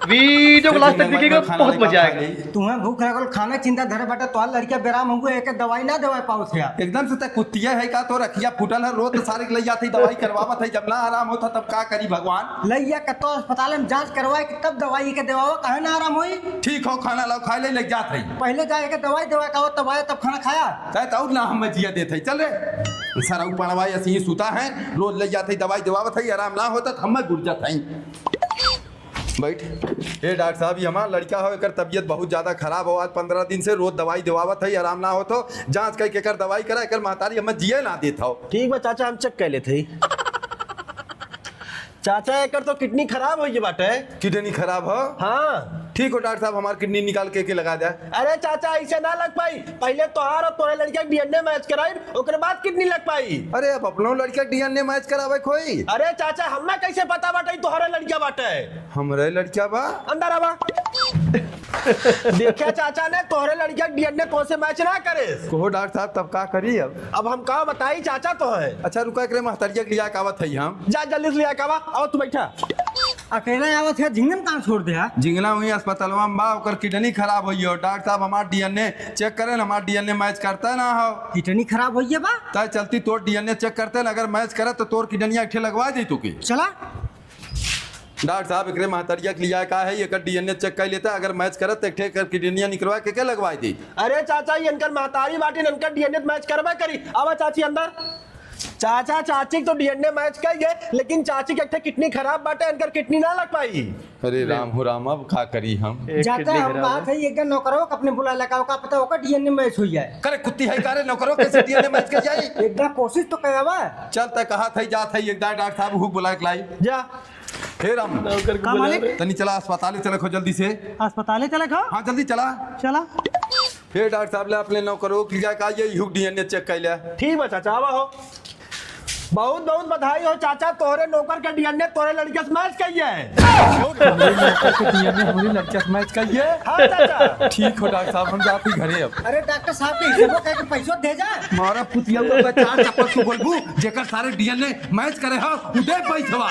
Video को last तक देखिएगा, बहुत मजा आएगा। तुम्हें भूख लगल खाना चिंता धरे बाटे तो लड़किया बेराम हुए एक दवाई ना दवाई पाओ थे एकदम से कुत्तिया है का तो रखिया फूटल है रोज सारे ले जाती दवाई करवावत है जब ना आराम होता तब का करी भगवान लैया के तो अस्पताल में जांच करवाए कि तब दवाई के देवाओ कहे ना आराम होई। ठीक हो खाना लाओ खाए ले लग जात है पहले जाए के दवाई दवा तब आया तब खाना खाया चाहे तो ना हम जिया देते चल रे सारा पड़वा ऐसे ही सुता है रोज ले जाते दवाई दवावत है आराम ना होता हम गुर जात है। बैठ हे डॉक्टर साहब ये हमारा लड़का हो एकर तबीयत बहुत ज़्यादा खराब हो आज 15 दिन से रोज दवाई दवावत है आराम ना हो तो जांच करके एकर दवाई करा एकर महतारी हम जिए ना देता हो। ठीक बा चाचा हम चेक कर लेते चाचा एकर तो किडनी खराब हो गई बाटे। किडनी खराब हो? हाँ ठीक हो डॉक्टर साहब हमारी किडनी निकाल के लगा दे। अरे चाचा ऐसे ना लग पाई, पहले तोहार और तोरे लड़का डीएनए मैच कराई ओकर बाद किडनी लग पाई। अरे अब अपनो लड़का डीएनए मैच करावे कोई? अरे चाचा हमें कैसे पता बाटे तोहरे लड़का बाटे? हमरे लड़का बा अंदर आवा देखा चाचा ने तोहरे लड़का डीएनए कौन से मैच ना करे को डॉक्टर साहब तब का करी अब हम का बताई चाचा तो है। अच्छा रुका करे महतरिया के लिया कावत है हम जा जल्दी से लिया कावा आओ तू बैठा। अकेला आवत है झिंगन कहाँ छोड़ दे जिंगला वही अस्पताल में बा ओकर किडनी खराब हुई हो डॉक्टर साहब हमार डीएनए चेक करे ना हमार डीएनए मैच करता ना हो किडनी खराब हुई है बा ताई चलती तोर डीएनए चेक करते ना अगर मैच करे तो तोर किडनी एक लगवा दी तू की चला डॉक्टर साहब एकरे महतरिया के लिया का है ये डीएनए चेक कर लेता अगर मैच करे तो एक कर किडनिया निकलवा के लगवा दी। अरे चाचा ये इनकर महतारी बाटी इनकर डीएनए मैच करवा करी आवा चाची अंदर। चाचा चाची तो डीएनए मैच करिए लेकिन चाची के किडनी खराब बाटे इनकर किडनी ना लग पाई। अरे राम हो राम अब खा करी हम जाता हम बात है एक नौकरों को अपने बुला लगा का पता होगा डीएनए मैच हो जाए करे कुत्ती है करे नौकरों कैसे डीएनए मैच कर जाए एक बार कोशिश तो करवा चल तक कहा था जात है एक डॉक्टर साहब हुक बुला के लाई जा फिर हम तनी चला अस्पताल चले खो जल्दी से अस्पताल चले खाओ हाँ जल्दी चला चला फिर डॉक्टर साहब ले अपने नौकरों के लिया का ये हुक डीएनए चेक कर लिया। ठीक बा चाचा आवा हो बहुत बहुत बधाई हो चाचा तोहरे नौकर के डीएनए तोरे लड़के से मैच कइए हमारी लड़का से मैच करिए। हाँ चाचा ठीक हो डॉक्टर साहब हम जाते घरे अब। अरे डॉक्टर साहब के हिसाब कह के पैसा दे जा मारा पुतिया को चार चप्पल तू बोलबू जेकर सारे डीएनए मैच करे हो उदे पैसा